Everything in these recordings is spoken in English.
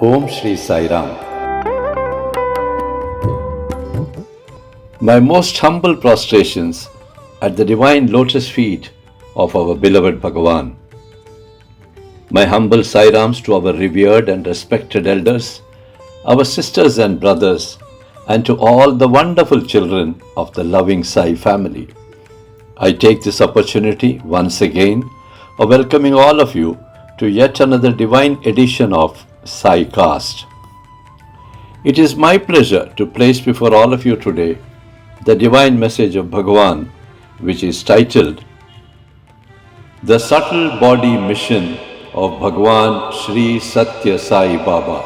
Om Shri Sai Ram. My most humble prostrations at the divine lotus feet of our beloved Bhagawan. My humble Sai Rams to our revered and respected elders, our sisters and brothers, and to all the wonderful children of the loving Sai family. I take this opportunity once again of welcoming all of you to yet another divine edition of Saicast. It is my pleasure to place before all of you today the divine message of Bhagawan, which is titled The Subtle Body Mission of Bhagawan Sri Sathya Sai Baba.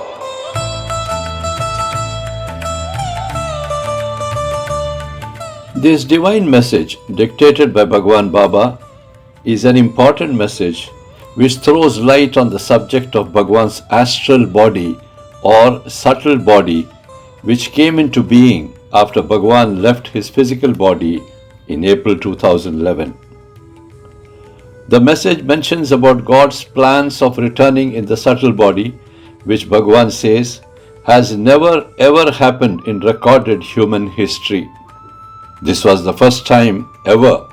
This divine message dictated by Bhagawan Baba is an important message which throws light on the subject of Bhagawan's astral body or subtle body, which came into being after Bhagawan left his physical body in April 2011. The message mentions about God's plans of returning in the subtle body, which Bhagawan says has never ever happened in recorded human history. This was the first time ever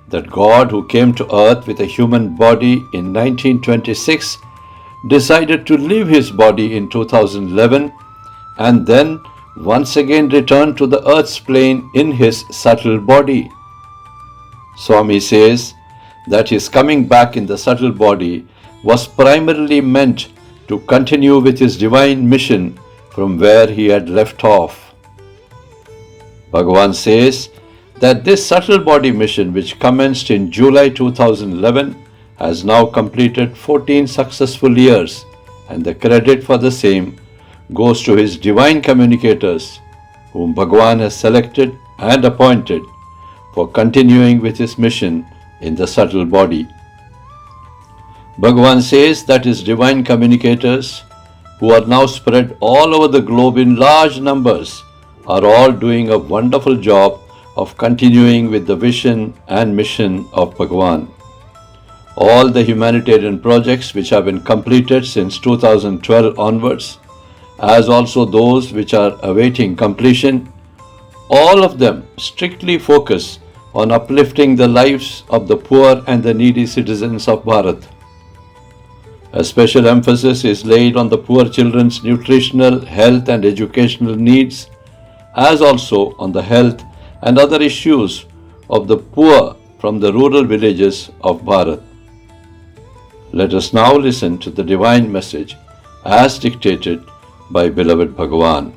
that God, who came to earth with a human body in 1926, decided to leave his body in 2011 and then once again return to the earth's plane in his subtle body. Swami says that his coming back in the subtle body was primarily meant to continue with his divine mission from where he had left off. Bhagawan says that this subtle body mission, which commenced in July 2011, has now completed 14 successful years, and the credit for the same goes to his divine communicators, whom Bhagawan has selected and appointed for continuing with his mission in the subtle body. Bhagawan says that his divine communicators, who are now spread all over the globe in large numbers, are all doing a wonderful job of continuing with the vision and mission of Bhagawan. All the humanitarian projects which have been completed since 2012 onwards, as also those which are awaiting completion, all of them strictly focus on uplifting the lives of the poor and the needy citizens of Bharat. A special emphasis is laid on the poor children's nutritional, health and educational needs, as also on the health and other issues of the poor from the rural villages of Bharat. Let us now listen to the divine message as dictated by beloved Bhagawan.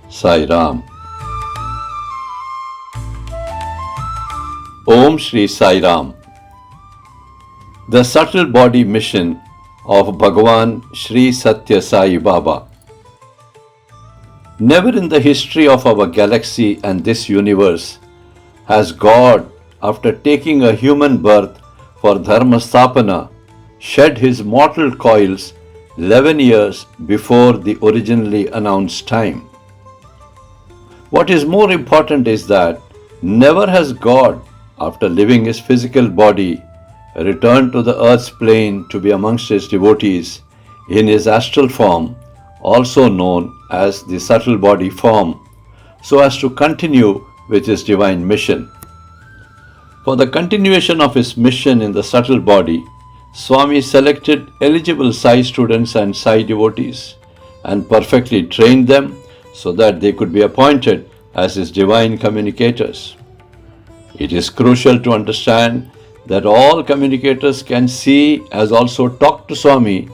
Sai Ram. Om Shri Sai Ram. The subtle body mission of Bhagawan Sri Sathya Sai Baba. Never in the history of our galaxy and this universe has God, after taking a human birth for Dharma Sthapana, shed his mortal coils 11 years before the originally announced time. What is more important is that never has God, after leaving his physical body, returned to the earth's plane to be amongst his devotees in his astral form, also known as the subtle body form, so as to continue with his divine mission. For the continuation of his mission in the subtle body, Swami selected eligible Sai students and Sai devotees and perfectly trained them so that they could be appointed as his divine communicators. It is crucial to understand that all communicators can see as also talk to Swami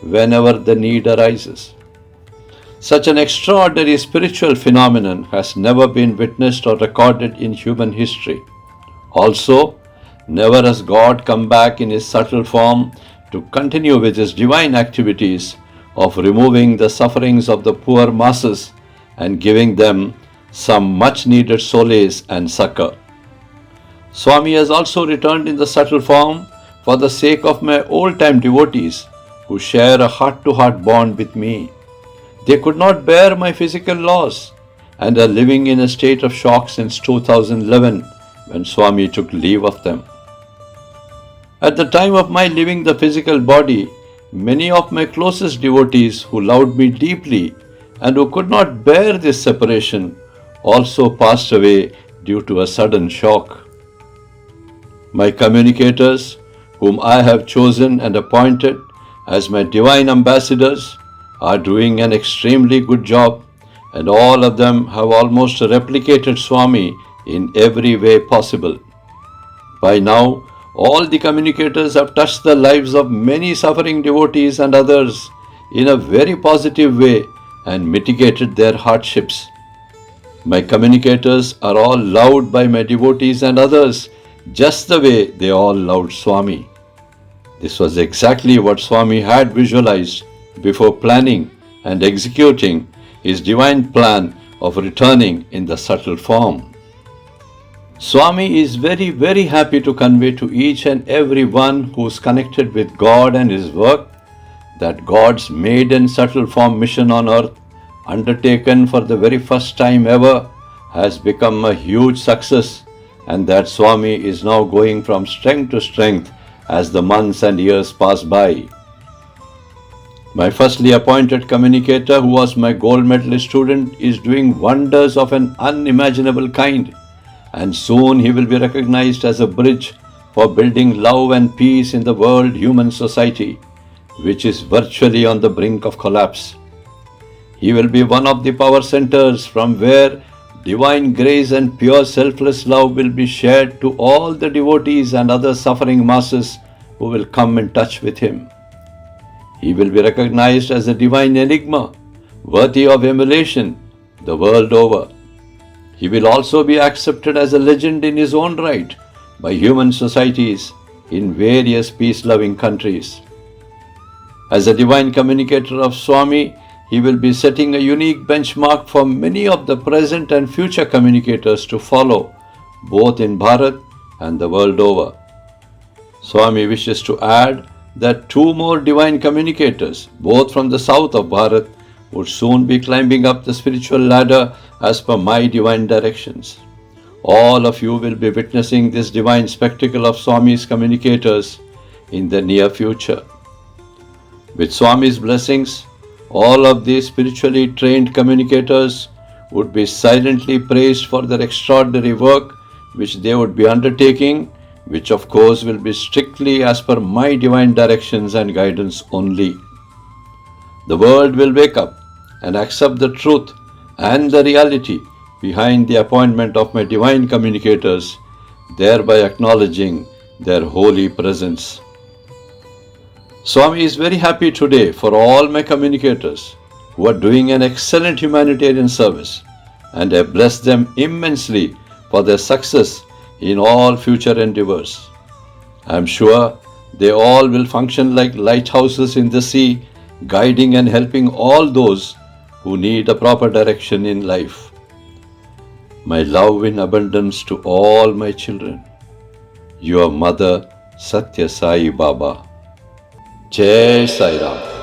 whenever the need arises. Such an extraordinary spiritual phenomenon has never been witnessed or recorded in human history. Also, never has God come back in his subtle form to continue with his divine activities of removing the sufferings of the poor masses and giving them some much needed solace and succor. Swami has also returned in the subtle form for the sake of my old-time devotees who share a heart-to-heart bond with me. They could not bear my physical loss and are living in a state of shock since 2011 when Swami took leave of them. At the time of my leaving the physical body, many of my closest devotees who loved me deeply and who could not bear this separation also passed away due to a sudden shock. My communicators, whom I have chosen and appointed as my divine ambassadors, are doing an extremely good job, and all of them have almost replicated Swami in every way possible. By now, all the communicators have touched the lives of many suffering devotees and others in a very positive way and mitigated their hardships. My communicators are all loved by my devotees and others just the way they all loved Swami. This was exactly what Swami had visualized before planning and executing his divine plan of returning in the subtle form. Swami is very happy to convey to each and every one who is connected with God and his work that God's maiden subtle form mission on earth, undertaken for the very first time ever, has become a huge success, and that Swami is now going from strength to strength as the months and years pass by. My firstly appointed communicator, who was my gold medalist student, is doing wonders of an unimaginable kind, and soon he will be recognized as a bridge for building love and peace in the world human society, which is virtually on the brink of collapse. He will be one of the power centers from where divine grace and pure selfless love will be shared to all the devotees and other suffering masses who will come in touch with him. He will be recognized as a divine enigma, worthy of emulation the world over. He will also be accepted as a legend in his own right by human societies in various peace-loving countries. As a divine communicator of Swami, he will be setting a unique benchmark for many of the present and future communicators to follow, both in Bharat and the world over. Swami wishes to add that 2 more divine communicators, both from the south of Bharat, would soon be climbing up the spiritual ladder as per my divine directions. All of you will be witnessing this divine spectacle of Swami's communicators in the near future. With Swami's blessings, all of these spiritually trained communicators would be silently praised for their extraordinary work which they would be undertaking, which of course will be strictly as per my divine directions and guidance only. The world will wake up and accept the truth and the reality behind the appointment of my divine communicators, thereby acknowledging their holy presence. Swami is very happy today for all my communicators who are doing an excellent humanitarian service, and I bless them immensely for their success in all future endeavors. I am sure they all will function like lighthouses in the sea, guiding and helping all those who need a proper direction in life. My love in abundance to all my children. Your mother, Sathya Sai Baba. Jai Sai Ram.